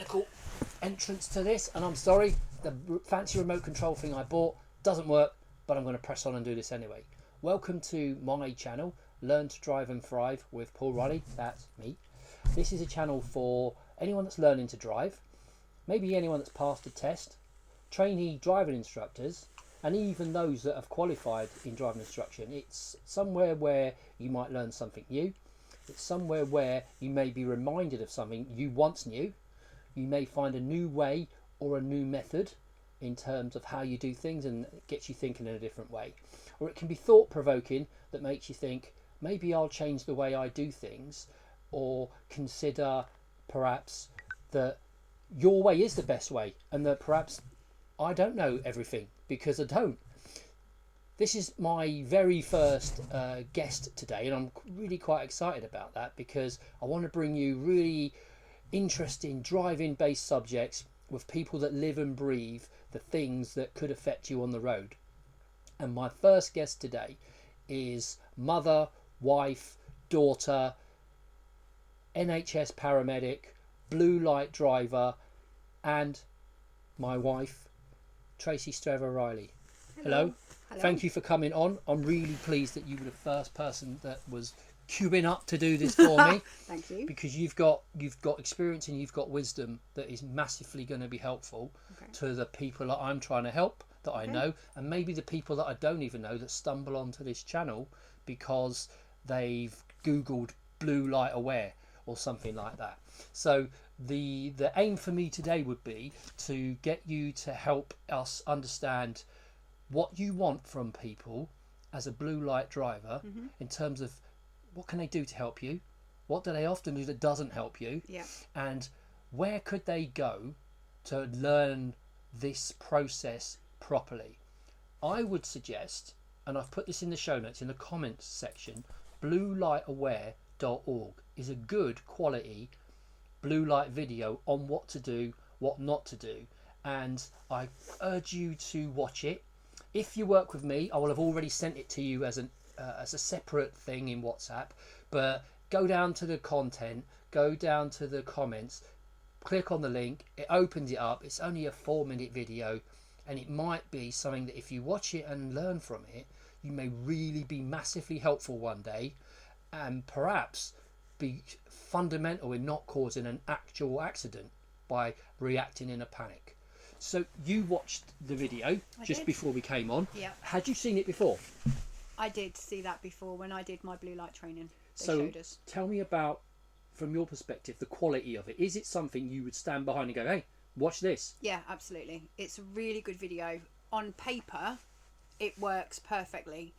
technical entrance to this, and I'm sorry, the fancy remote control thing I bought doesn't work, but I'm going to press on and do this anyway. Welcome to my channel, Learn to Drive and Thrive with Paul Riley. That's me. This is a channel for anyone that's learning to drive, maybe anyone that's passed a test, trainee driving instructors, and even those that have qualified in driving instruction. It's somewhere where you might learn something new. It's somewhere where you may be reminded of something you once knew. You may find a new way or a new method in terms of how you do things, and it gets you thinking in a different way. Or it can be thought-provoking that makes you think, maybe I'll change the way I do things, or consider perhaps that your way is the best way, and that perhaps I don't know everything, because I don't. This is my very first guest today, and I'm really quite excited about that, because I want to bring you really interesting driving based subjects with people that live and breathe the things that could affect you on the road. And my first guest today is mother, wife, daughter, NHS paramedic, blue light driver, and my wife, Tracy Strever Riley. Hello. Hello. Thank you for coming on. I'm really pleased that you were the first person that was queuing up to do this for me. Thank you. Because you've got experience and you've got wisdom that is massively going to be helpful to the people that I'm trying to help, that I know, and maybe the people that I don't even know that stumble onto this channel because they've Googled blue light aware or something like that. So the aim for me today would be to get you to help us understand what you want from people as a blue light driver, in terms of what can they do to help you, what do they often do that doesn't help you, and where could they go to learn this process properly. I would suggest, and I've put this in the show notes in the comments section, bluelightaware.org is a good quality blue light video on what to do, what not to do, and I urge you to watch it. If you work with me, I will have already sent it to you as a separate thing in WhatsApp, but go down to the content, go down to the comments, click on the link, it opens it up. It's only a 4-minute video, and it might be something that if you watch it and learn from it, you may really be massively helpful one day, and perhaps be fundamental in not causing an actual accident by reacting in a panic. So you watched the video just before we came on. Yeah. Had you seen it before? I did see that before when I did my blue light training. They So showed us. tell me about, from your perspective, the quality of it. Is it something you would stand behind and go, hey, watch this? Yeah, absolutely. It's a really good video. On paper, it works perfectly.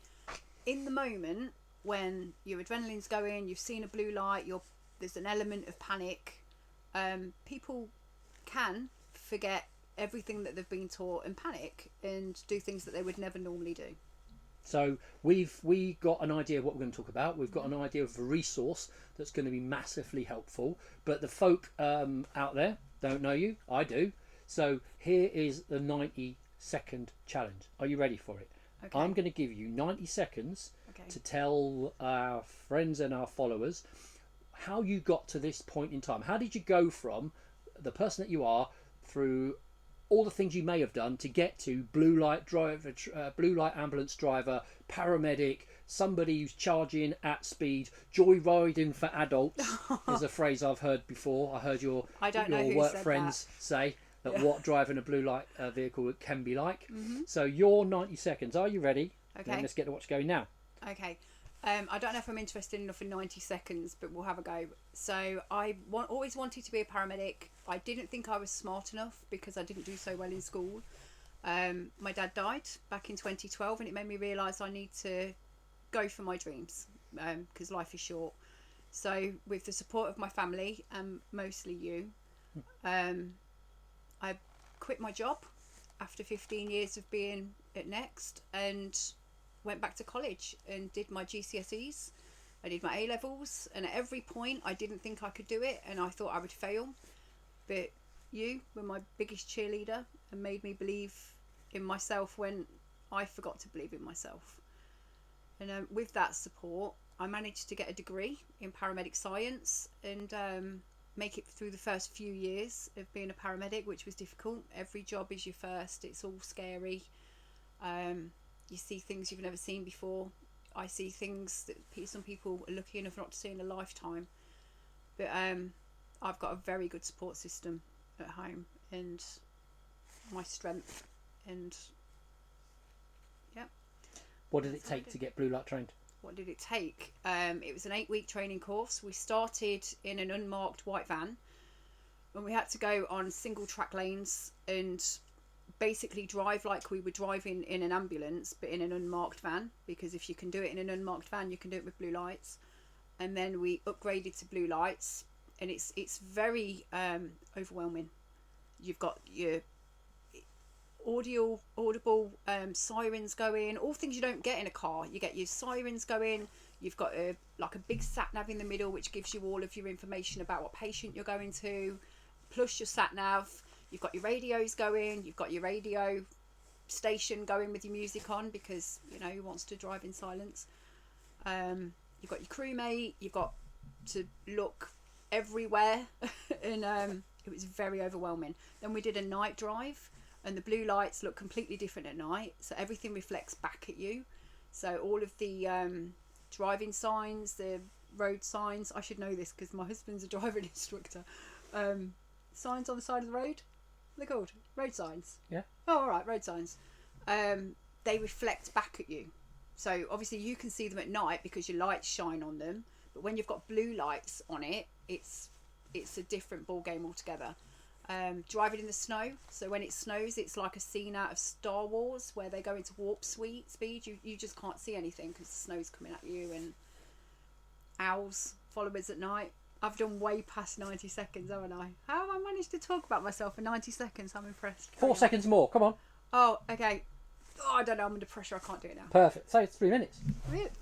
In the moment, when your adrenaline's going, you've seen a blue light, there's an element of panic, people can forget everything that they've been taught and panic and do things that they would never normally do. So we got an idea of what we're going to talk about. We've got an idea of a resource that's going to be massively helpful. But the folk out there don't know you. I do. So here is the 90-second challenge. Are you ready for it? Okay. I'm going to give you 90 seconds to tell our friends and our followers how you got to this point in time. How did you go from the person that you are through all the things you may have done to get to blue light driver, blue light ambulance driver, paramedic, somebody who's charging at speed, joyriding for adults is a phrase I've heard before. I heard your work friends say that what driving a blue light vehicle can be like. So your 90 seconds. Are you ready? Okay. Then let's get to what's going now. Okay. I don't know if I'm interested enough in 90 seconds, but we'll have a go. So I always wanted to be a paramedic. I didn't think I was smart enough because I didn't do so well in school. My dad died back in 2012, and it made me realise I need to go for my dreams because life is short. So with the support of my family and mostly you, I quit my job after 15 years of being at Next and went back to college and did my GCSEs. I did my A-levels, and at every point I didn't think I could do it and I thought I would fail, but you were my biggest cheerleader and made me believe in myself when I forgot to believe in myself. And with that support I managed to get a degree in paramedic science, and make it through the first few years of being a paramedic, which was difficult. Every job is your first. It's all scary. You see things you've never seen before. I see things that some people are lucky enough not to see in a lifetime. But I've got a very good support system at home, and my strength, and yeah. What did it take to get blue light trained? What did it take? It was an 8-week training course. We started in an unmarked white van, and we had to go on single track lanes and basically drive like we were driving in an ambulance, but in an unmarked van, because if you can do it in an unmarked van, you can do it with blue lights. And then we upgraded to blue lights, and it's very overwhelming. You've got your audible sirens going, all things you don't get in a car. You get your sirens going. You've got a big sat nav in the middle, which gives you all of your information about what patient you're going to, plus your sat nav. You've got your radios going. You've got your radio station going with your music on, because who wants to drive in silence. You've got your crewmate. You've got to look everywhere, and it was very overwhelming. Then we did a night drive, and the blue lights look completely different at night, so everything reflects back at you. So all of the driving signs, the road signs, I should know this because my husband's a driving instructor. Signs on the side of the road, they're called road signs. Yeah. Oh, all right, road signs. They reflect back at you. So obviously you can see them at night because your lights shine on them, but when you've got blue lights on it, it's a different ball game altogether. Driving in the snow, so when it snows, it's like a scene out of Star Wars where they go into warp speed. You just can't see anything because the snow's coming at you. And owls follow us at night. I've done way past 90 seconds, haven't I? How have I managed to talk about myself for 90 seconds? I'm impressed. 4 seconds more, come on. Oh, okay. Oh, I don't know, I'm under pressure, I can't do it now. Perfect. So it's 3 minutes.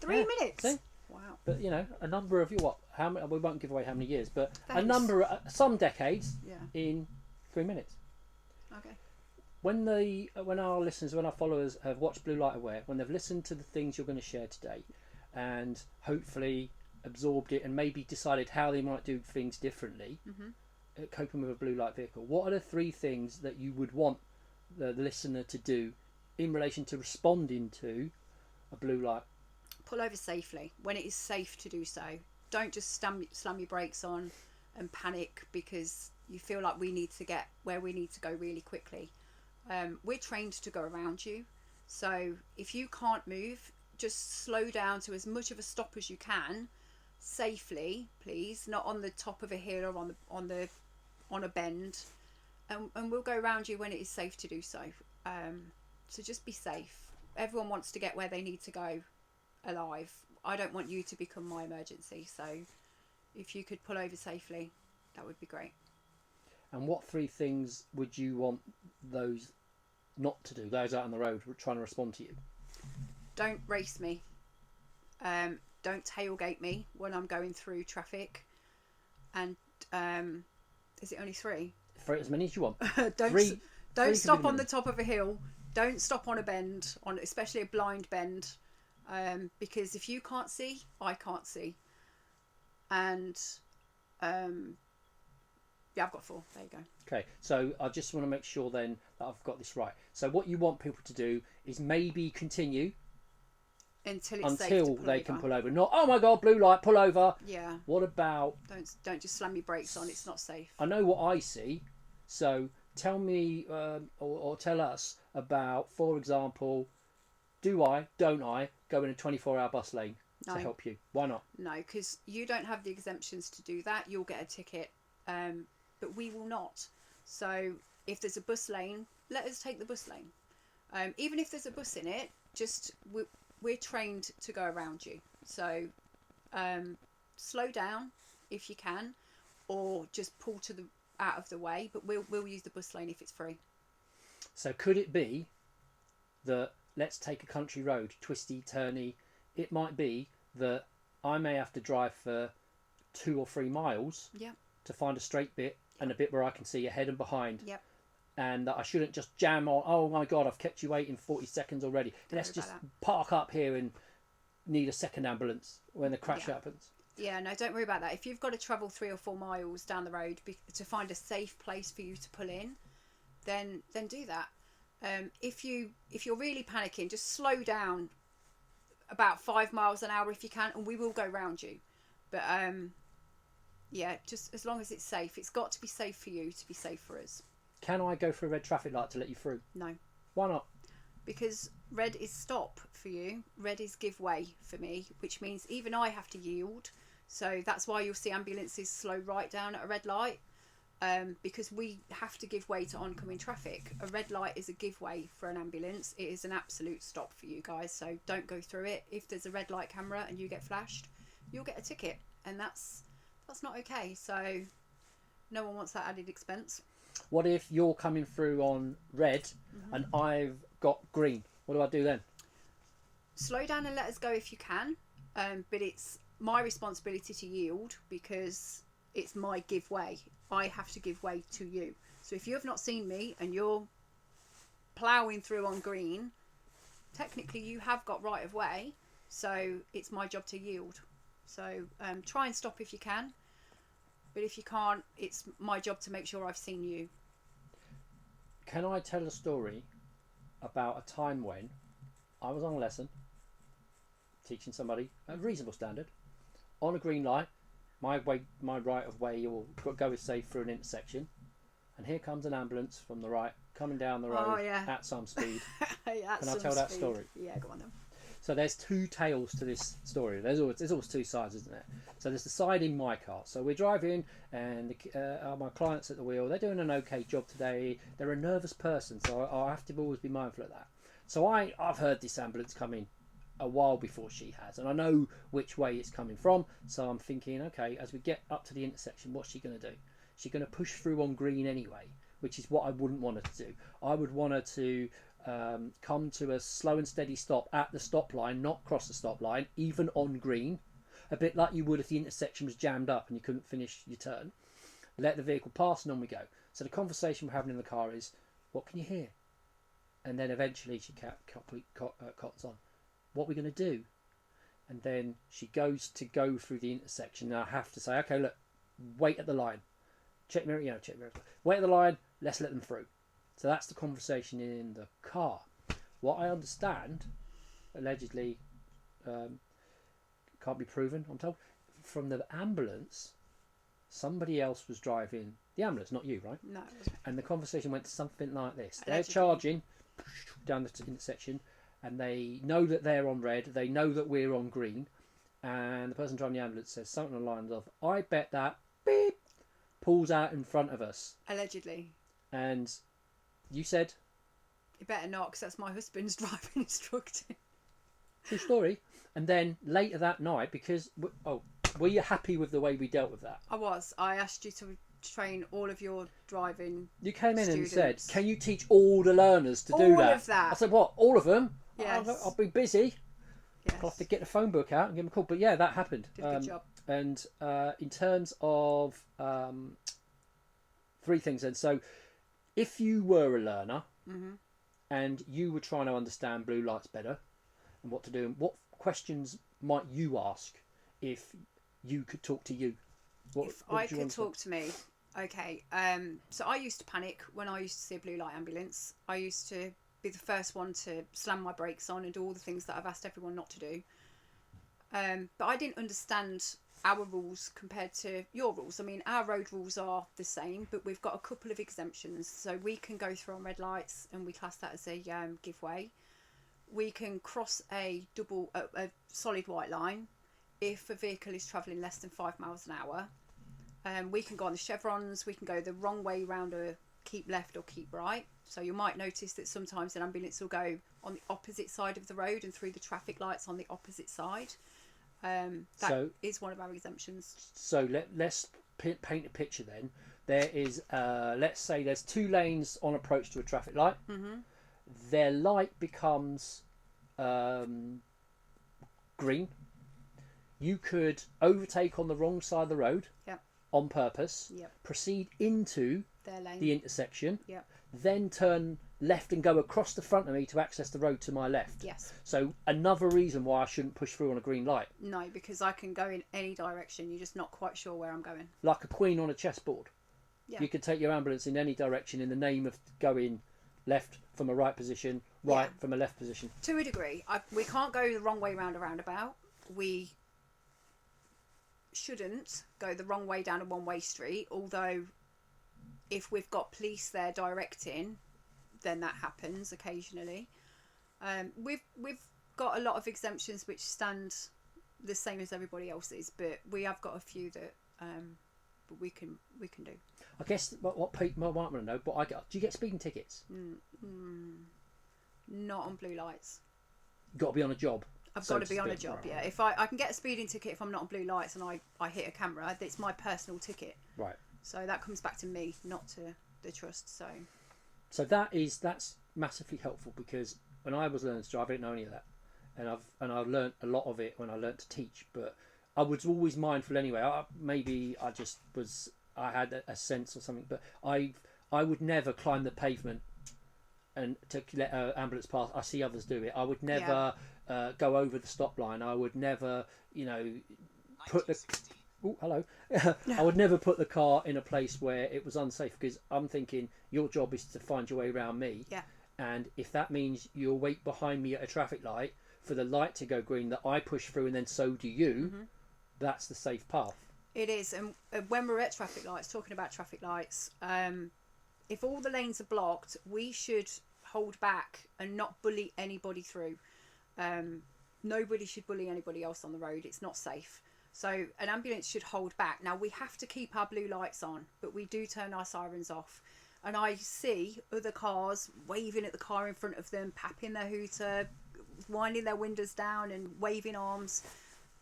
Three minutes? See? Wow. But a number of how many, we won't give away how many years, but Thanks. some decades Yeah. in 3 minutes. Okay. When our listeners, when our followers have watched Blue Light Aware, when they've listened to the things you're going to share today, and hopefully absorbed it and maybe decided how they might do things differently, at coping with a blue light vehicle, what are the 3 things that you would want the listener to do in relation to responding to a blue light? Pull over safely when it is safe to do so. Don't just slam your brakes on and panic because you feel like we need to get where we need to go really quickly. We're trained to go around you, so if you can't move, just slow down to as much of a stop as you can, safely, please, not on the top of a hill or on a bend, and we'll go around you when it is safe to do so. So just be safe. Everyone wants to get where they need to go alive. I don't want you to become my emergency, so if you could pull over safely, that would be great. And what 3 things would you want those not to do, those out on the road trying to respond to you? Don't race me. Don't tailgate me when I'm going through traffic. And is it only 3? For as many as you want. Don't stop on the top of a hill. Don't stop on a bend, especially a blind bend, because if you can't see, I can't see. And yeah, I've got 4. There you go. Okay, so I just want to make sure then that I've got this right. So what you want people to do is maybe continue until it's safe to pull they over. can pull over. Not, oh my God, blue light, pull over. Yeah. What about? Don't just slam your brakes on. It's not safe. I know what I see. So tell me or tell us about, for example, don't I go in a 24-hour bus lane to help you? Why not? No, because you don't have the exemptions to do that. You'll get a ticket, but we will not. So if there's a bus lane, let us take the bus lane. Even if there's a bus in it, we're trained to go around you. So slow down if you can, or just pull out of the way. But we'll use the bus lane if it's free. So could it be that, let's take a country road, twisty, turny. It might be that I may have to drive for 2 or 3 miles to find a straight bit and a bit where I can see ahead and behind. Yep. And that I shouldn't just jam on, oh my God, I've kept you waiting 40 seconds already. Let's just park up here and need a second ambulance when the crash happens. Yeah, no, don't worry about that. If you've got to travel 3 or 4 miles down the road to find a safe place for you to pull in, then do that. If you're really panicking, just slow down about 5 miles an hour if you can, and we will go round you. But yeah, just as long as it's safe. It's got to be safe for you to be safe for us. Can I go through a red traffic light to let you through? No. Why not? Because red is stop for you. Red is give way for me, which means even I have to yield. So that's why you'll see ambulances slow right down at a red light, because we have to give way to oncoming traffic. A red light is a give way for an ambulance. It is an absolute stop for you guys. So don't go through it. If there's a red light camera and you get flashed, you'll get a ticket, and that's not okay. So no one wants that added expense. What if you're coming through on red and I've got green? What do I do then? Slow down and let us go if you can, but it's my responsibility to yield because it's my give way. I have to give way to you. So if you have not seen me and you're ploughing through on green, technically you have got right of way, so it's my job to yield. So try and stop if you can, but if you can't, it's my job to make sure I've seen you. Can I tell a story about a time when I was on a lesson teaching somebody at a reasonable standard on a green light? My right of way, you'll go is safe through an intersection, and here comes an ambulance from the right coming down the road at some speed. Can I tell that story? Yeah, go on then. So there's two tales to this story. There's always two sides, isn't there? So there's the side in my car. So we're driving, and my client's at the wheel. They're doing an okay job today. They're a nervous person, so I have to always be mindful of that. So I've heard this ambulance coming a while before she has, and I know which way it's coming from. So I'm thinking, okay, as we get up to the intersection, what's she going to do? She's going to push through on green anyway, which is what I wouldn't want her to do. I would want her to come to a slow and steady stop at the stop line, not cross the stop line, even on green, a bit like you would if the intersection was jammed up and you couldn't finish your turn. Let the vehicle pass and on we go. So the conversation we're having in the car is, what can you hear? And then eventually she cottons on, what are we going to do? And then she goes to go through the intersection, and I have to say, okay, look, wait at the line, check mirror, wait at the line, let's let them through. So that's the conversation in the car. What I understand, allegedly, can't be proven, I'm told, from the ambulance, somebody else was driving the ambulance, not you, right? No, it wasn't. And the conversation went something like this. Allegedly. They're charging down the intersection, and they know that they're on red, they know that we're on green, and the person driving the ambulance says something along the lines of, I bet that beep pulls out in front of us. Allegedly. And you said, You better not, because that's my husband's driving instructor. true story. And then later that night, because were you happy with the way we dealt with that? I asked you to train all of your driving. You came in students. and said, can you teach all the learners to do that? All of that. I said, what, all of them? Yes. I'll be busy. Yes. I'll have to get the phone book out and give them a call. But yeah, that happened. Did a good job. And in terms of three things then. So if you were a learner and you were trying to understand blue lights better and what to do, what questions might you ask if you could talk to you? If I could talk to me, okay. So I used to panic when I used to see a blue light ambulance. I used to be the first one to slam my brakes on and do all the things that I've asked everyone not to do. But I didn't understand our rules compared to your rules. I mean, our road rules are the same, but we've got a couple of exemptions. So we can go through on red lights, and we class that as a give way. We can cross a solid white line if a vehicle is travelling less than 5 miles an hour. We can go on the chevrons. We can go the wrong way round a keep left or keep right. So you might notice that sometimes an ambulance will go on the opposite side of the road and through the traffic lights on the opposite side. That is one of our exemptions. So let's paint a picture then. There is, let's say there's 2 lanes on approach to a traffic light. Their light becomes green. You could overtake on the wrong side of the road on purpose, proceed into their lane, the intersection, Yep. then turn left and go across the front of me to access the road to my left. Yes. So another reason why I shouldn't push through on a green light. No, because I can go in any direction. You're just not quite sure where I'm going. Like a queen on a chessboard. Yeah. You could take your ambulance in any direction in the name of going left from a right position, right from a left position. To a degree. We can't go the wrong way round a roundabout. We shouldn't go the wrong way down a one-way street, although if we've got police there directing, then that happens occasionally. We've got a lot of exemptions which stand the same as everybody else's, but we have got a few that we can do. I guess what people might want to know, but do you get speeding tickets? Not on blue lights. You've got to be on a job. I've got to be on a job, yeah. If I can get a speeding ticket if I'm not on blue lights and I hit a camera, it's my personal ticket. Right. So that comes back to me, not to the trust. So that's massively helpful, because when I was learning to drive, I didn't know any of that, and I've learned a lot of it when I learned to teach. But I was always mindful anyway. I had a sense or something, but I would never climb the pavement and to let an ambulance pass. I see others do it. I would never go over the stop line. I would never, put the. Oh, hello. I would never put the car in a place where it was unsafe, because I'm thinking your job is to find your way around me. Yeah. And if that means you'll wait behind me at a traffic light for the light to go green that I push through and then so do you, that's the safe path. It is. And when we're at traffic lights, talking about traffic lights, if all the lanes are blocked, we should hold back and not bully anybody through. Nobody should bully anybody else on the road. It's not safe. So an ambulance should hold back. Now, we have to keep our blue lights on, but we do turn our sirens off. And I see other cars waving at the car in front of them, papping their hooter, winding their windows down and waving arms.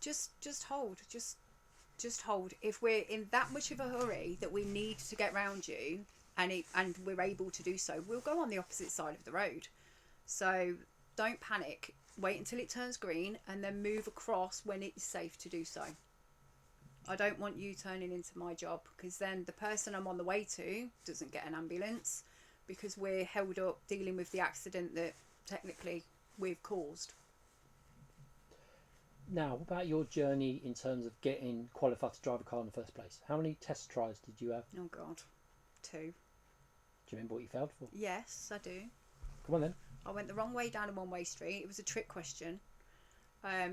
Just hold. Just hold. If we're in that much of a hurry that we need to get round you and we're able to do so, we'll go on the opposite side of the road. So don't panic. Wait until it turns green and then move across when it's safe to do so. I don't want you turning into my job, because then the person I'm on the way to doesn't get an ambulance because we're held up dealing with the accident that technically we've caused. Now, what about your journey in terms of getting qualified to drive a car in the first place? How many test tries did you have? Oh God, 2. Do you remember what you failed for? Yes, I do. Come on then. I went the wrong way down a one-way street. It was a trick question.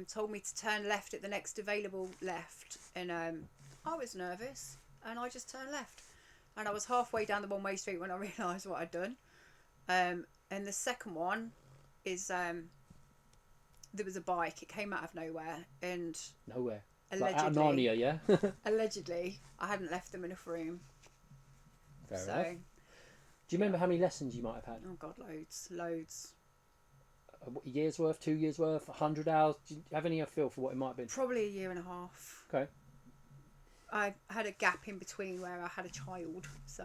Told me to turn left at the next available left, and I was nervous and I just turned left, and I was halfway down the one-way street when I realised what I'd done. And the second one is there was a bike. It came out of nowhere, and allegedly, like out of Narnia, yeah. Allegedly, I hadn't left them enough room. Fair enough. Do you remember how many lessons you might have had? Oh God, loads. A year's worth, 2 years worth, 100 hours? Do you have any feel for what it might have been? Probably a year and a half. Okay. I had a gap in between where I had a child, so.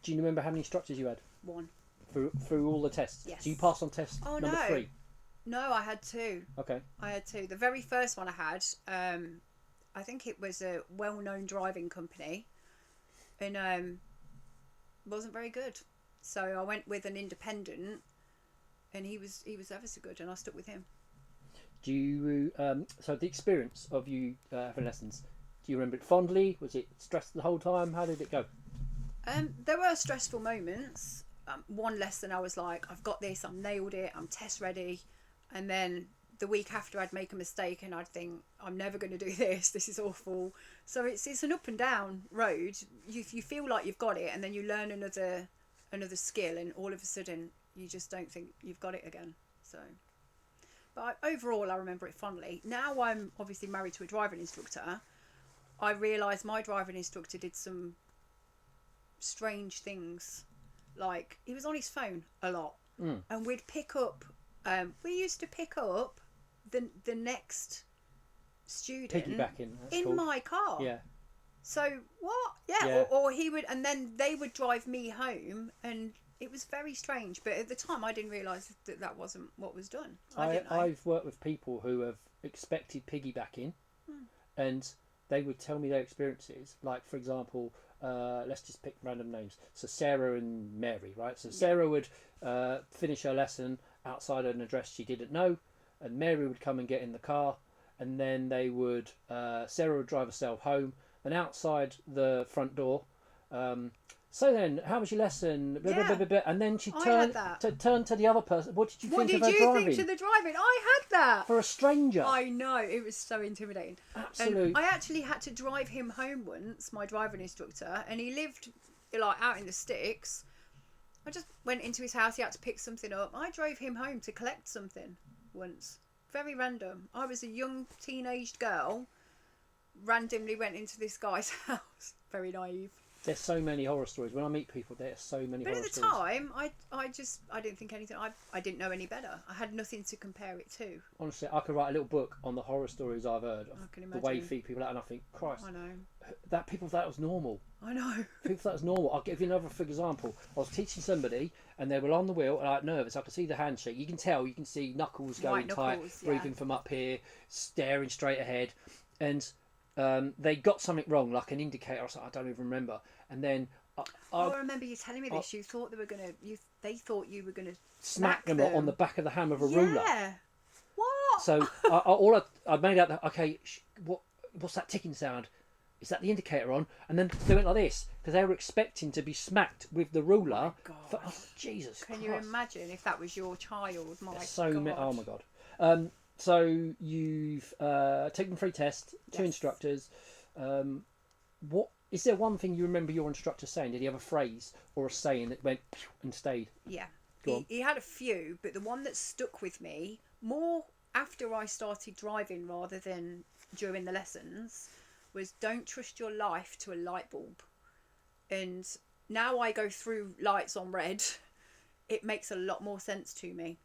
Do you remember how many instructors you had? 1. Through all the tests? Yes. So you passed on test number 3? No, I had 2. Okay. I had 2. The very first one I had, I think it was a well-known driving company, and wasn't very good. So I went with an independent, and he was ever so good, and I stuck with him. Do you so the experience of you having lessons, do you remember it fondly? Was it stressed the whole time? How did it go? There were stressful moments. One lesson I was like, I've got this, I've nailed it, I'm test ready, and then the week after I'd make a mistake and I'd think, I'm never going to do this is awful. So it's an up and down road. You feel like you've got it, and then you learn another skill, and all of a sudden you just don't think you've got it again. So, but overall I remember it fondly. Now I'm obviously married to a driving instructor. I realise my driving instructor did some strange things, like he was on his phone a lot, and we'd pick up we used to pick up the next student piggybacking in my car. Yeah. So what? Yeah. Or he would, and then they would drive me home, and it was very strange. But at the time, I didn't realise that wasn't what was done. I've worked with people who have expected piggybacking, and they would tell me their experiences. Like, for example, let's just pick random names. So Sarah and Mary, right? So Sarah would finish her lesson outside an address she didn't know, and Mary would come and get in the car, and then they would Sarah would drive herself home, and outside the front door. So then, how was your lesson? Blah, blah, blah, blah, blah. And then she turned to the other person. What did you think of her driving? What did you think to the driving? I had that. For a stranger. I know, it was so intimidating. Absolutely. I actually had to drive him home once, my driving instructor, and he lived like out in the sticks. I just went into his house, he had to pick something up. I drove him home to collect something once. Very random. I was a young teenaged girl, randomly went into this guy's house. Very naive. There's so many horror stories. When I meet people, there's so many horror stories. But at the time, I didn't think anything. I didn't know any better. I had nothing to compare it to. Honestly, I could write a little book on the horror stories I've heard. I can the imagine. way you feed people out, and I think, Christ, I know. that people thought it was normal. I know. People thought it was normal. I'll give you another for example. I was teaching somebody, and they were on the wheel, and I was nervous. I could see the handshake. You can tell. You can see knuckles going tight, breathing from up here, staring straight ahead, and they got something wrong, like an indicator or something. I don't even remember. And then I remember you telling me this. You thought they were gonna. They thought you were gonna smack them on the back of the hand with a ruler. Yeah. What? So I made out that okay. What's that ticking sound? Is that the indicator on? And then they went like this because they were expecting to be smacked with the ruler. Oh, Jesus Can Christ. you imagine if that was your child? My God. Oh my God. So you've taken 3 tests, 2 instructors. What is there one thing you remember your instructor saying? Did he have a phrase or a saying that went and stayed? Yeah. Go on. He had a few, but the one that stuck with me more after I started driving rather than during the lessons was don't trust your life to a light bulb. And now I go through lights on red, it makes a lot more sense to me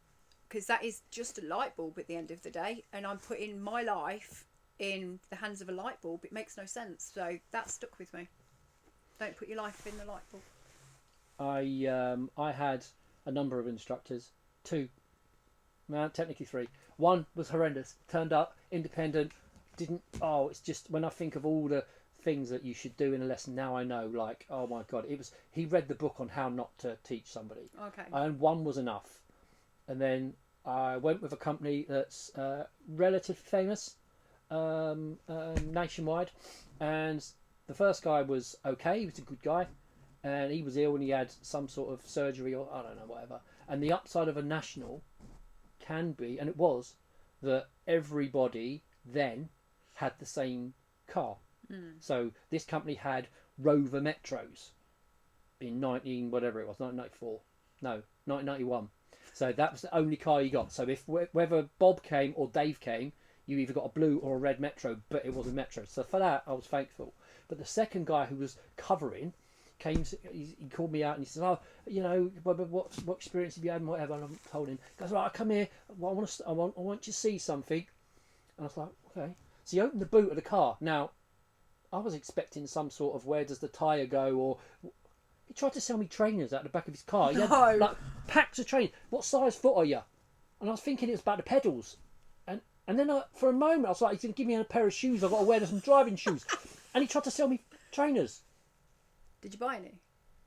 because that is just a light bulb at the end of the day, and I'm putting my life in the hands of a light bulb. It makes no sense. So that stuck with me. Don't put your life in the light bulb. I had a number of instructors. 2. No, technically 3. One was horrendous. Turned up, independent, didn't... Oh, it's just... When I think of all the things that you should do in a lesson, now I know, like, oh my God. He read the book on how not to teach somebody. Okay. And one was enough. And then I went with a company that's relatively famous nationwide. And the first guy was okay. He was a good guy. And he was ill and he had some sort of surgery or I don't know, whatever. And the upside of a national can be, and it was, that everybody then had the same car. So this company had Rover Metros in 1994. No, 1991. So that was the only car you got. So if whether Bob came or Dave came, you either got a blue or a red Metro, but it was a Metro. So for that, I was thankful. But the second guy who was covering he called me out and he said, "Oh, you know, what experience have you had and whatever?" And I told him, he goes, "Right, come here. Well, I want you to see something." And I was like, "Okay." So he opened the boot of the car. Now, I was expecting some sort of where does the tyre go, or he tried to sell me trainers out the back of his car. He had like packs of trainers. What size foot are you? And I was thinking it was about the pedals. And then for a moment I was like, he's going to give me a pair of shoes. I've got to wear some driving shoes. And he tried to sell me trainers. Did you buy any?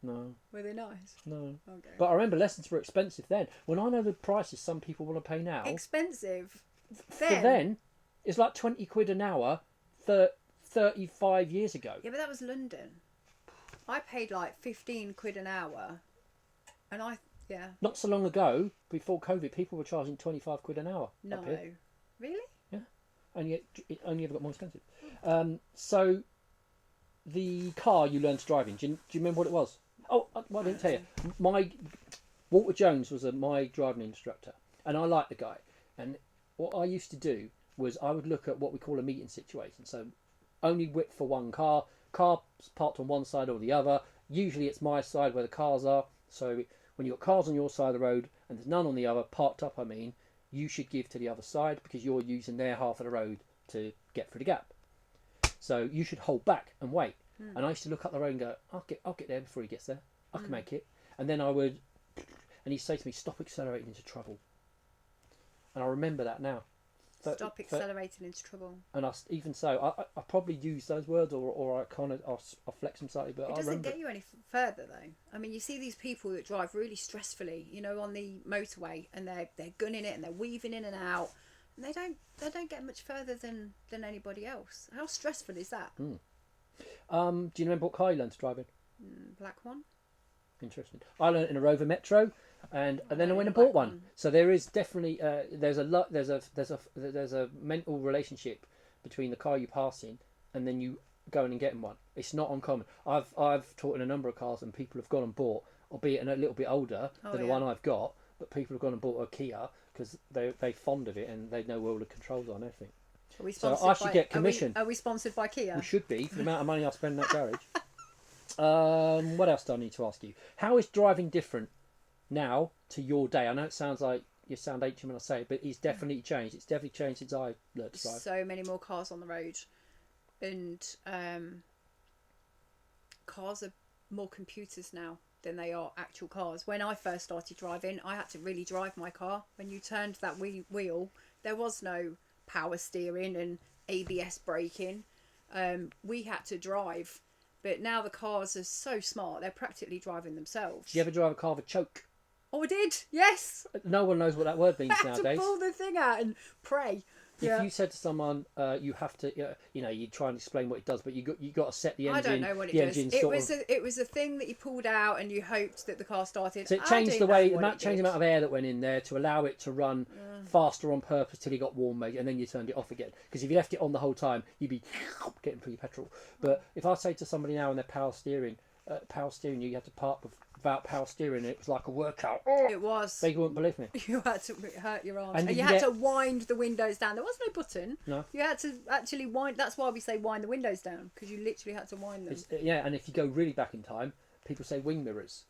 No. Were they nice? No. Okay. But I remember lessons were expensive then. When I know the prices some people want to pay now. Expensive? For then, it's like 20 quid an hour 35 years ago. Yeah, but that was London. I paid like 15 quid an hour. And yeah. Not so long ago, before COVID, people were charging 25 quid an hour. No. Up here. Really? Yeah. And yet it only ever got more expensive. So the car you learned to drive in, do you remember what it was? Oh, well, I didn't tell you. Walter Jones was my driving instructor, and I liked the guy. And what I used to do was I would look at what we call a meeting situation. So only width for one car. Cars parked on one side or the other. Usually it's my side where the cars are. So when you've got cars on your side of the road and there's none on the other, parked up, you should give to the other side because you're using their half of the road to get through the gap. So you should hold back and wait. And I used to look up the road and go, I'll get there before he gets there. I can make it. And then and he'd say to me, stop accelerating into trouble. And I remember that now. Stop accelerating into trouble. And even so, I probably use those words, or I kind of I flex them slightly, but It I doesn't remember. get you any further though. I mean, you see these people that drive really stressfully, you know, on the motorway, and they're gunning it and they're weaving in and out, and they don't get much further than anybody else. How stressful is that? Do you remember what car you learned to drive in? Black one. Interesting. I learned in a Rover Metro, and then I went and bought one. So there is definitely there's a mental relationship between the car you pass in and then you going and getting one. It's not uncommon. I've taught in a number of cars and people have gone and bought, albeit a little bit older than the one I've got, but people have gone and bought a Kia because they're fond of it and they know where all the controls are and everything. So I should get commission. Are we sponsored by Kia? We should be, for the amount of money I spend in that garage. What else do I need to ask you? How is driving different now to your day? I know it sounds like you sound ancient when I say it, but it's definitely changed. It's definitely changed since I learned to drive. So many more cars on the road, and cars are more computers now than they are actual cars. When I first started driving, I had to really drive my car. When you turned that wheel, there was no power steering and ABS braking. We had to drive. But now the cars are so smart, they're practically driving themselves. Do you ever drive a car with a choke? Oh, I did, yes. No one knows what that word means I had nowadays. to pull the thing out and pray. If you said to someone, you have to, you try and explain what it does, but you got to set the engine. I don't know what it does. It was a thing that you pulled out and you hoped that the car started. So it changed the amount of air that went in there to allow it to run faster on purpose till it got warm, and then you turned it off again. Because if you left it on the whole time, you'd be getting free petrol. But if I say to somebody now on their power steering, you have to park without power steering, it was like a workout. It was. They wouldn't believe me. You had to hurt your arms. And you had to wind the windows down. There was no button. No. You had to actually wind. That's why we say wind the windows down, because you literally had to wind them. And if you go really back in time, people say wing mirrors.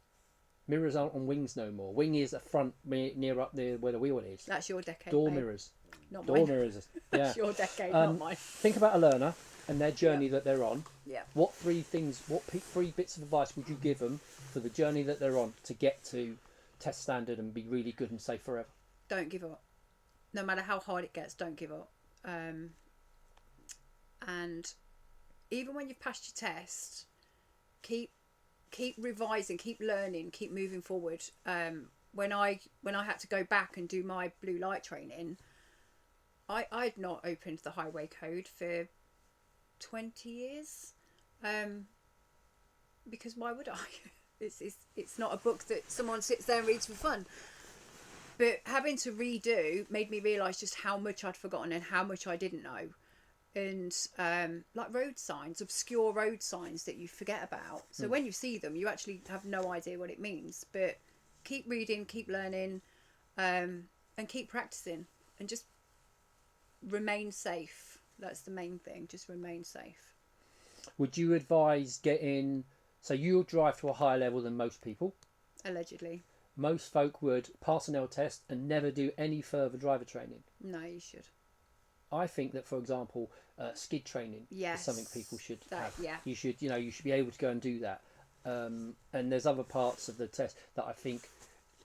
Mirrors aren't on wings no more. Wing is a front near up there where the wheel is. That's your decade. Door babe. mirrors. Not Door mine. mirrors. That's your decade, not mine. Think about a learner and their journey that they're on. Yeah. What three bits of advice would you give them for the journey that they're on to get to test standard and be really good and safe forever? Don't give up. No matter how hard it gets, don't give up. And even when you've passed your test, keep revising, keep learning, keep moving forward. When I had to go back and do my blue light training, I'd not opened the highway code for 20 years, because why would I? It's not a book that someone sits there and reads for fun. But having to redo made me realise just how much I'd forgotten and how much I didn't know. And like road signs, obscure road signs that you forget about. So when you see them, you actually have no idea what it means. But keep reading, keep learning, and keep practicing, and just remain safe. That's the main thing. Just remain safe. Would you advise so you'll drive to a higher level than most people? Allegedly. Most folk would pass an L test and never do any further driver training. No, you should. I think that, for example, skid training is something people should have. Yeah. You should be able to go and do that. And there's other parts of the test that I think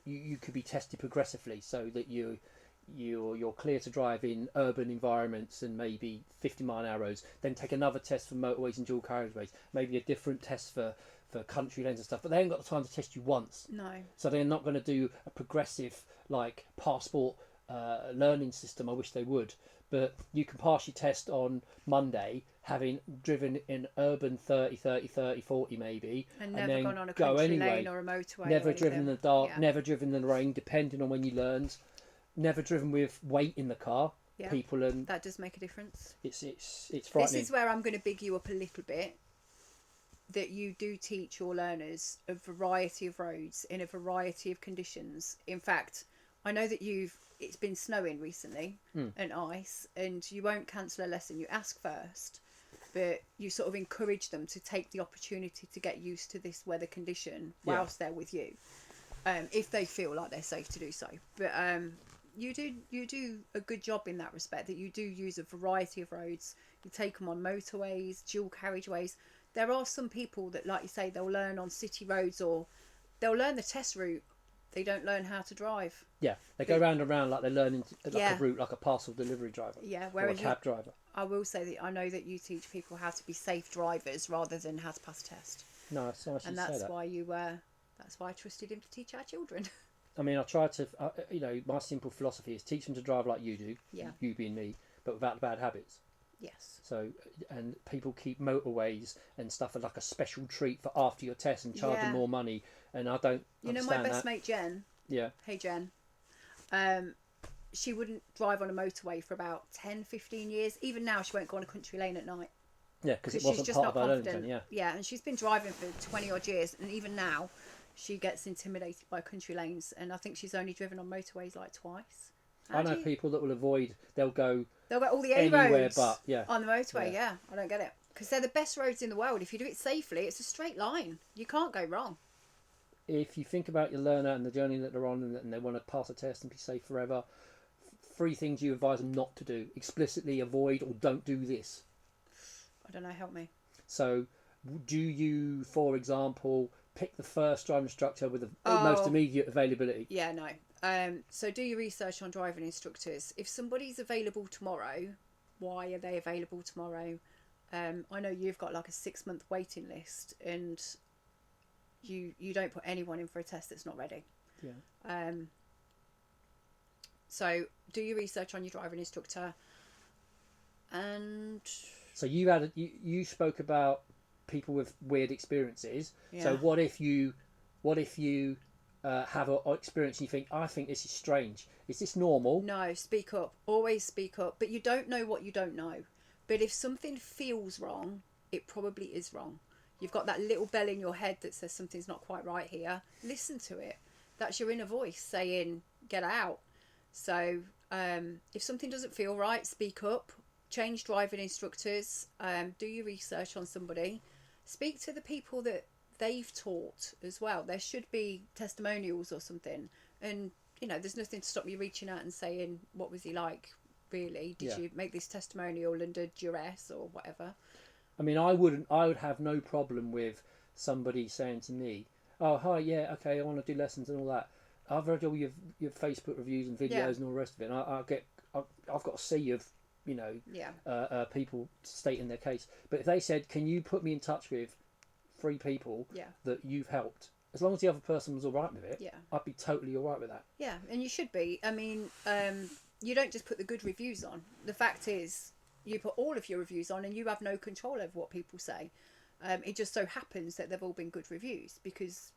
you could be tested progressively, so that you're clear to drive in urban environments and maybe 50-mile-an-hour roads. Then take another test for motorways and dual carriageways. Maybe a different test for country lanes and stuff. But they ain't got the time to test you once. No. So they're not going to do a progressive like passport learning system. I wish they would. But you can pass your test on Monday, having driven in urban 30, 40 maybe, and never then gone on a go country anyway. lane or a motorway. Never or driven in the anything. dark, Yeah. never driven in the rain, depending on when you learned. Never driven with weight in the car. Yeah. People, and That does make a difference. it's frightening. This is where I'm going to big you up a little bit. That you do teach your learners a variety of roads in a variety of conditions. In fact, I know that it's been snowing recently and ice, and you won't cancel a lesson. You ask first, but you sort of encourage them to take the opportunity to get used to this weather condition whilst they're with you, if they feel like they're safe to do so. But you do a good job in that respect. That you do use a variety of roads. You take them on motorways, dual carriageways. There are some people that, like you say, they'll learn on city roads, or they'll learn the test route they don't learn how to drive. Yeah, they go round and round like they're learning like Yeah. a route, like a parcel delivery driver. Yeah, Or a whereas cab driver. I will say that I know that you teach people how to be safe drivers rather than how to pass a test, No, it's nice you and say that's that. why that's why I trusted him to teach our children. I mean, I try to, my simple philosophy is teach them to drive like you do, Yeah. you being me, but without the bad habits. Yes. So, and people keep motorways and stuff as like a special treat for after your test and charge them Yeah. more money. And I don't You know, understand my best that. mate Jen. Yeah. Hey Jen. She wouldn't drive on a motorway for about 10, 15 years. Even now, she won't go on a country lane at night. Yeah, because it She's wasn't just part not of her learning confident. plan. Yeah. Yeah, and she's been driving for 20 odd years, and even now, she gets intimidated by country lanes. And I think she's only driven on motorways like twice. I know people that will avoid. They'll go They'll get all the A anywhere roads but yeah. on the motorway. Yeah. Yeah, I don't get it because they're the best roads in the world. If you do it safely, it's a straight line. You can't go wrong. If you think about your learner and the journey that they're on, and they want to pass a test and be safe forever, 3 things you advise them not to do: explicitly avoid or don't do this. I don't know. Help me. So, do you, for example, pick the first driving instructor with the most immediate availability? Yeah, no. So do your research on driving instructors. If somebody's available tomorrow, why are they available tomorrow? I know you've got like a 6-month waiting list, and you don't put anyone in for a test that's not ready. Yeah. So do your research on your driving instructor. And So you spoke about people with weird experiences. Yeah. So what if you have an experience and you think, I think this is strange. Is this normal? no, speak up. Always speak up. But you don't know what you don't know. But if something feels wrong, it probably is wrong. You've got that little bell in your head that says something's not quite right here. Listen to it. That's your inner voice saying, get out. So if something doesn't feel right, speak up. Change driving instructors. Do your research on somebody. Speak to the people that they've taught as well. There should be testimonials or something. And, there's nothing to stop you reaching out and saying, what was he like, really? Did you make this testimonial under duress or whatever? I mean, I would have no problem with somebody saying to me, oh, hi, yeah, okay, I want to do lessons and all that. I've read all your Facebook reviews and videos and all the rest of it. And I've got a sea of, people stating their case. But if they said, can you put me in touch with 3 people that you've helped, as long as the other person was all right with it, I'd be totally all right with that. Yeah, and you should be. I mean, you don't just put the good reviews on. The fact is, you put all of your reviews on and you have no control over what people say. It just so happens that they've all been good reviews because,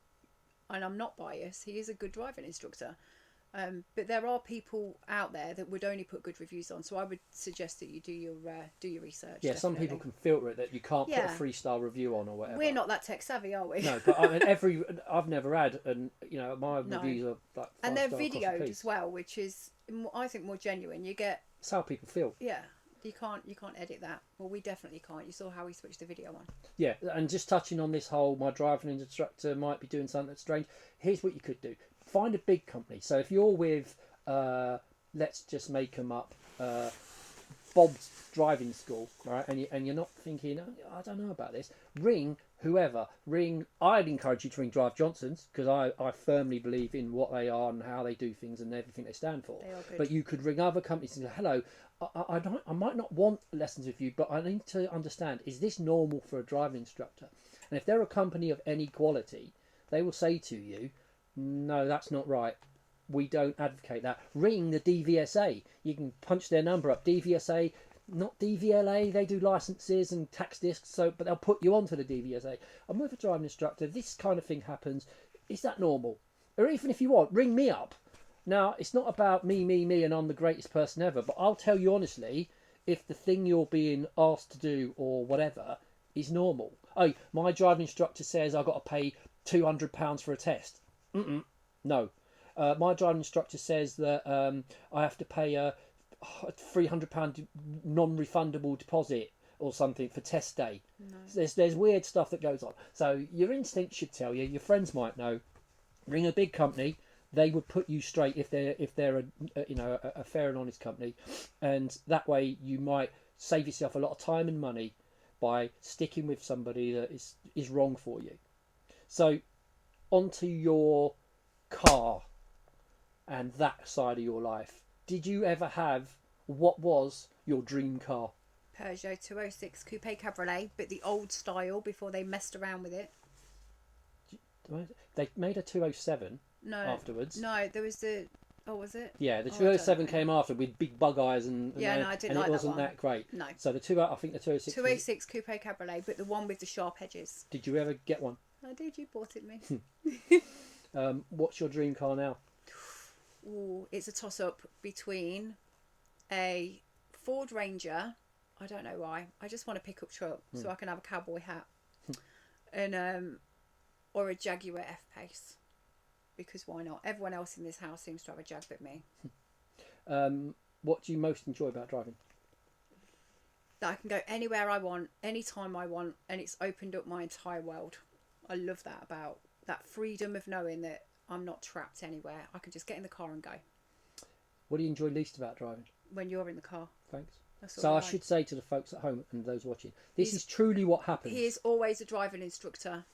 and I'm not biased, he is a good driving instructor. But there are people out there that would only put good reviews on. So I would suggest that you do your research. Yeah, definitely. some people can filter it that you can't put a 3-star review on or whatever. We're not that tech savvy, are we? No, but I've never had, and my reviews are like 5 and they're star across the videoed piece. as well, which is I think more genuine. You get It's how people feel. yeah. You can't edit that. Well, we definitely can't. You saw how we switched the video on. Yeah, and just touching on this whole, my driving instructor might be doing something strange. Here's what you could do: find a big company. So if you're with, let's just make them up, Bob's Driving School, right? And you're not thinking, oh, I don't know about this. Ring whoever. I'd encourage you to ring Drive Johnson's because I firmly believe in what they are and how they do things and everything they stand for. They are good. But you could ring other companies and say, hello, I might not want lessons with you, but I need to understand, is this normal for a driving instructor? And if they're a company of any quality, they will say to you, no, that's not right. We don't advocate that. Ring the DVSA. You can punch their number up. DVSA, not DVLA. They do licenses and tax discs, but they'll put you onto the DVSA. I'm with a driving instructor. This kind of thing happens. Is that normal? Or even if you want, ring me up. Now, it's not about me, and I'm the greatest person ever, but I'll tell you honestly, if the thing you're being asked to do or whatever is normal. Oh, my driving instructor says I've got to pay £200 for a test. No. My driving instructor says that I have to pay a £300 non-refundable deposit or something for test day. No. There's weird stuff that goes on. So your instinct should tell you. Your friends might know. Ring a big company. They would put you straight if they're a fair and honest company, and that way you might save yourself a lot of time and money by sticking with somebody that is wrong for you. So, onto your car and that side of your life, did you ever have, what was your dream car? Peugeot 206 Coupe Cabriolet, but the old style before they messed around with it. They made a 207 No, afterwards. no, there was the. Oh, was it? Yeah, the Oh, I don't 207 know. came after with big bug eyes and Yeah, no, I didn't and like it that wasn't one. that great. No. So I think the 206. 206 Coupe Cabriolet, but the one with the sharp edges. Did you ever get one? I did. You bought it me. What's your dream car now? Ooh, it's a toss up between a Ford Ranger. I don't know why. I just want a pickup truck so I can have a cowboy hat, and or a Jaguar F Pace, because why not? Everyone else in this house seems to have a Jag but me. What do you most enjoy about driving? That I can go anywhere I want, anytime I want, and it's opened up my entire world. I love that about that freedom of knowing that I'm not trapped anywhere. I can just get in the car and go. What do you enjoy least about driving? When you're in the car. Thanks. That's all So I right. should say to the folks at home and those watching, this is truly what happens. He is always a driving instructor.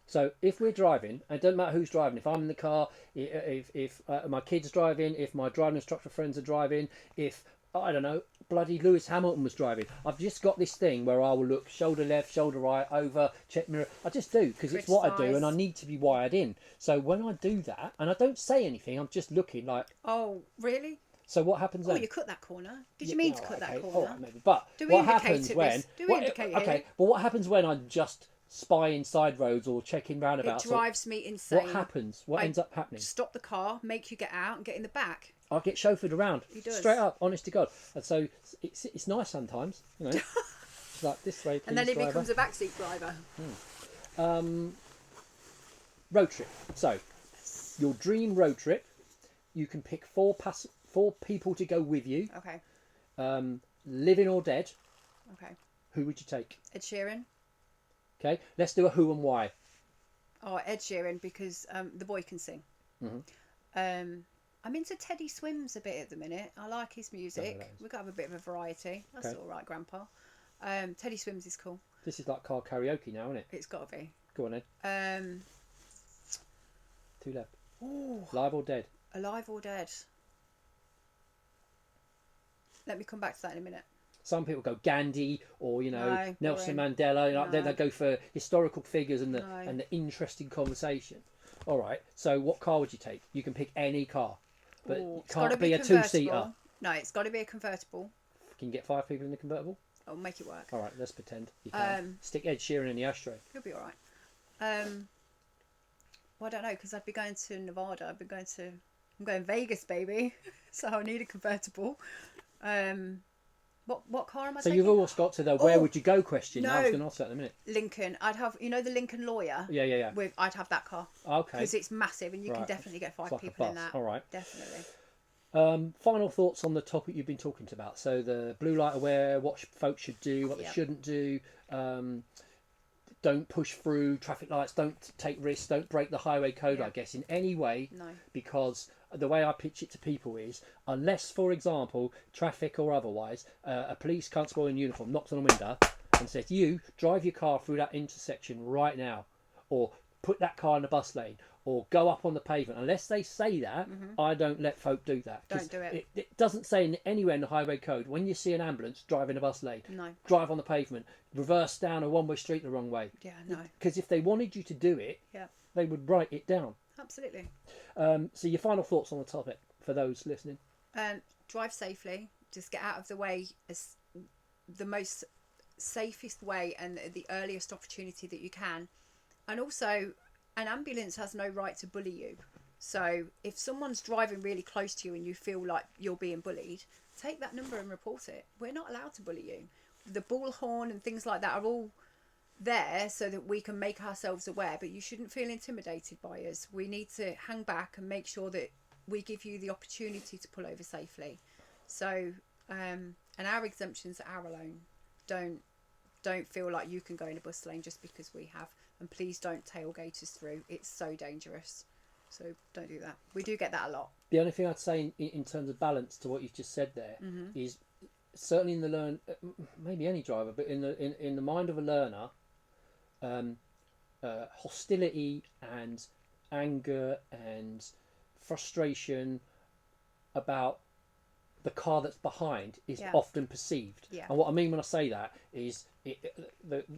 So if we're driving, it doesn't matter who's driving. If I'm in the car, if my kid's driving, if my driving instructor friends are driving, if I don't know, bloody Lewis Hamilton was driving, I've just got this thing where I will look shoulder left, shoulder right, over, check mirror. I just do because it's what I do, and I need to be wired in. So when I do that, and I don't say anything, I'm just looking like. Oh, really? So what happens then? Oh, you cut that corner. Did you mean to cut that corner? All right, maybe. But Do we what indicate happens it, when? Liz? Do we indicate okay, it? but what happens when I'm just spying side roads or checking It roundabouts? drives me insane. What happens? What ends up happening? Stop the car, make you get out and get in the back. I get chauffeured around. He does. Straight up, honest to God. And so it's nice sometimes, you know. It's like this way, please, And then he driver. becomes a backseat driver. Road trip. So your dream road trip, you can pick four people to go with you, Okay. living or dead. Okay. Who would you take? Ed Sheeran. Okay, let's do a who and why. Oh, Ed Sheeran, because the boy can sing. Mm-hmm. I'm into Teddy Swims a bit at the minute. I like his music. We've got to have a bit of a variety. That's Okay. all right, Grandpa. Teddy Swims is cool. This is like car karaoke now, isn't it? It's got to be. Go on then. 2 left. Ooh, Live or dead? alive or dead? Let me come back to that in a minute. Some people go Gandhi or No, Nelson boring. Mandela. No. They go for historical figures and No. the interesting conversation. All right. So what car would you take? You can pick any car, but Ooh, it it's gotta can't be a convertible. 2-seater. No, it's got to be a convertible. Can you get 5 people in the convertible? I'll make it work. All right. Let's pretend you can. Stick Ed Sheeran in the ashtray. You'll be all right. Well, I don't know, because I'd be going to Nevada. I'm going Vegas, baby. So I need a convertible. What car am I So taking? you've almost got to the where Oh, would you go question. I was no. going to ask that in a minute. Lincoln. I'd have, the Lincoln Lawyer. Yeah. I'd have that car. Okay. Because it's massive and you can Right. definitely get 5 It's like a people in bus. that. All right. Definitely. Final thoughts on the topic you've been talking about. So the blue light aware, what folks should do, what they Yep. shouldn't do. Don't push through traffic lights. Don't take risks. Don't break the highway code. Yeah. I guess in any way, No. because the way I pitch it to people is, unless, for example, traffic or otherwise, a police constable in uniform knocks on a window and says, "You drive your car through that intersection right now," or "Put that car in the bus lane," or "Go up on the pavement." Unless they say that, I don't let folk do that. 'Cause Don't do it. It doesn't say anywhere in the highway code when you see an ambulance driving a bus lane, No. drive on the pavement, reverse down a one-way street the wrong way. Yeah, no. Because if they wanted you to do it, Yeah. they would write it down. Absolutely. So your final thoughts on the topic for those listening? Drive safely. Just get out of the way as the most safest way and the earliest opportunity that you can. And also, an ambulance has no right to bully you. So if someone's driving really close to you and you feel like you're being bullied, take that number and report it. We're not allowed to bully you. The bullhorn and things like that are all there so that we can make ourselves aware, but you shouldn't feel intimidated by us. We need to hang back and make sure that we give you the opportunity to pull over safely. So and our exemptions are our own. Don't feel like you can go in a bus lane just because we have, and please don't tailgate us through. It's so dangerous, so don't do that. We do get that a lot. The only thing I'd say in terms of balance to what you've just said there is certainly in the maybe any driver, but in the mind of a learner, hostility and anger and frustration about the car that's behind is Yeah. often perceived. Yeah. And what I mean when I say that is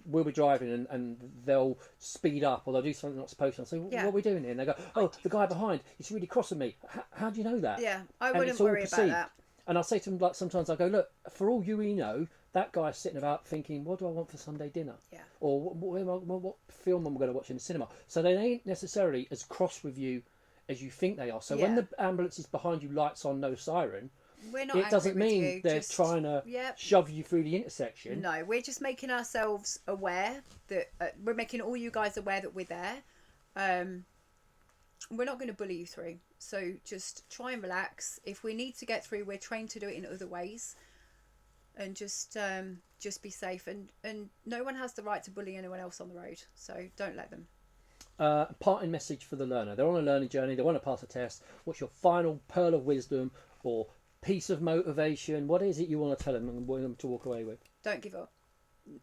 we'll be driving and they'll speed up or they'll do something they're not supposed to. I say, what Yeah. are we doing here? And they go, oh, the guy behind, he's really crossing me. How do you know that? Yeah, I And wouldn't it's all worry about perceived. that. And I'll say to them, like, sometimes I go, look, for all you know, that guy's sitting about thinking, what do I want for Sunday dinner? Yeah. Or what film am I going to watch in the cinema? So they ain't necessarily as cross with you as you think they are. So when Yeah. the ambulance is behind you, lights on, no siren, We're not it doesn't angry with mean you, they're just- trying to Yep. shove you through the intersection. No, we're just making ourselves aware that we're making all you guys aware that we're there. We're not going to bully you through. So just try and relax. If we need to get through, we're trained to do it in other ways. And just be safe. And no one has the right to bully anyone else on the road. So don't let them. Parting message for the learner. They're on a learning journey. They want to pass a test. What's your final pearl of wisdom or piece of motivation? What is it you want to tell them and want them to walk away with? Don't give up.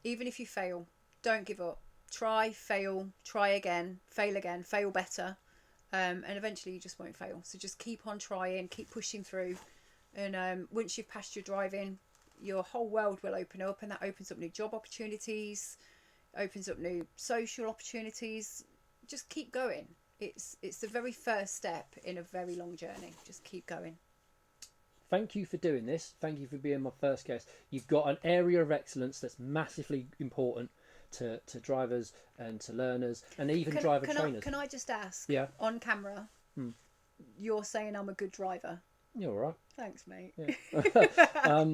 Even if you fail, don't give up. Try, fail, try again, fail better. And eventually you just won't fail. So just keep on trying, keep pushing through. And once you've passed your driving, your whole world will open up, and that opens up new job opportunities, opens up new social opportunities. Just keep going. It's the very first step in a very long journey. Just keep going. Thank you for doing this. Thank you for being my first guest. You've got an area of excellence that's massively important to drivers and to learners and even driver trainers. Can I just ask? Yeah. On camera, you're saying I'm a good driver. You're all right. Thanks, mate. Yeah.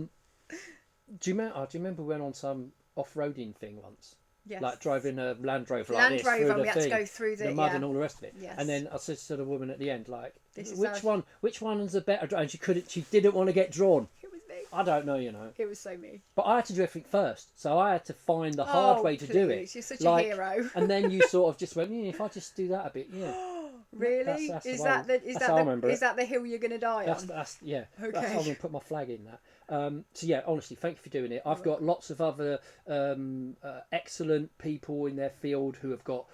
Do you remember we went on some off-roading thing once? Yes. Like driving a Land Rover Land like this Rover, through and the we had to thing, go through the mud yeah. and all the rest of it. Yes. And then I said to the woman at the end, like, This is which one's a better driver? And she didn't want to get drawn. It was me. I don't know, you know. It was so me. But I had to do everything first, so I had to find the hard way to do it. Please, you're such a hero. And then you sort of just went, if I just do that a bit, yeah. Really? That's Is the that way- the is that's that how I the remember is it. that the hill you're gonna die on? That's yeah. Okay. That's how I'm going to put my flag in that. So yeah, honestly, thank you for doing it. I've got lots of other excellent people in their field who have got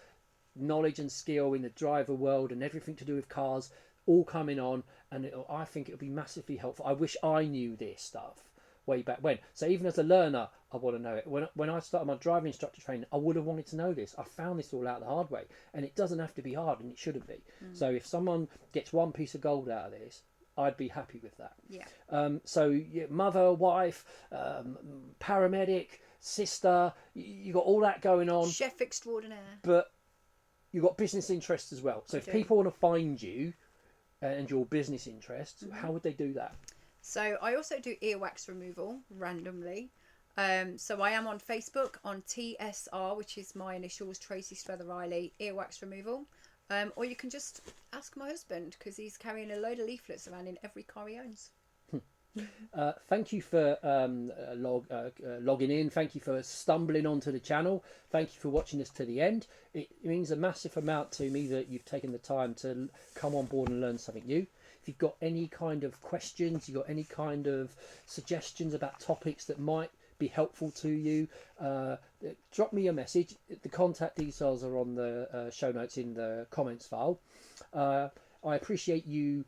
knowledge and skill in the driver world and everything to do with cars, all coming on, and I think it'll be massively helpful. I wish I knew this stuff way back when. So even as a learner, I want to know it. When I started my driving instructor training, I would have wanted to know this. I found this all out the hard way, and it doesn't have to be hard, and it shouldn't be. So if someone gets one piece of gold out of this, I'd be happy with that. Yeah. So yeah, mother, wife, paramedic, sister, you got all that going on, Chef extraordinaire. but you got business interests as well. So if do. people want to find you and your business interests, how would they do that? So I also do earwax removal randomly. So I am on Facebook on TSR, which is my initials, Tracy Strother Riley, earwax removal. Or you can just ask my husband, because he's carrying a load of leaflets around in every car he owns. Thank you for logging in. Thank you for stumbling onto the channel. Thank you for watching this to the end. It means a massive amount to me that you've taken the time to come on board and learn something new. If you've got any kind of questions, you've got any kind of suggestions about topics that might be helpful to you, drop me a message. The contact details are on the show notes in the comments file. I appreciate you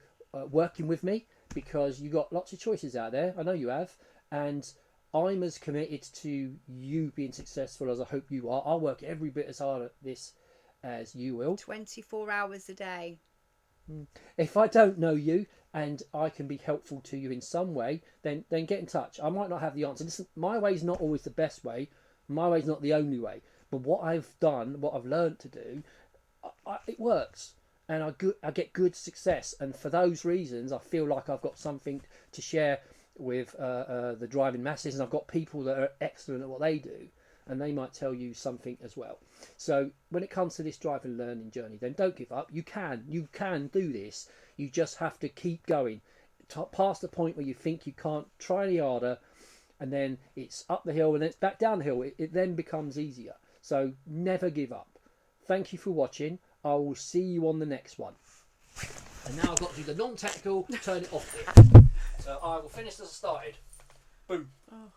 working with me, because you got lots of choices out there. I know you have, and I'm as committed to you being successful as I hope you are. I'll work every bit as hard at this as you will. 24 hours a day. If I don't know you and I can be helpful to you in some way, then get in touch. I might not have the answer. Listen, my way is not always the best way. My way is not the only way. But what I've done, what I've learned to do, it works. And I get good success. And for those reasons, I feel like I've got something to share with the driving masses. And I've got people that are excellent at what they do, and they might tell you something as well. So when it comes to this driving learning journey, then don't give up. You can do this. You just have to keep going past the point where you think you can't. Try any harder, and then it's up the hill and then it's back down the hill. It then becomes easier. So never give up. Thank you for watching. I will see you on the next one. And now I've got to do the non-tactical, turn it off bit. So I will finish as I started. Boom. Oh.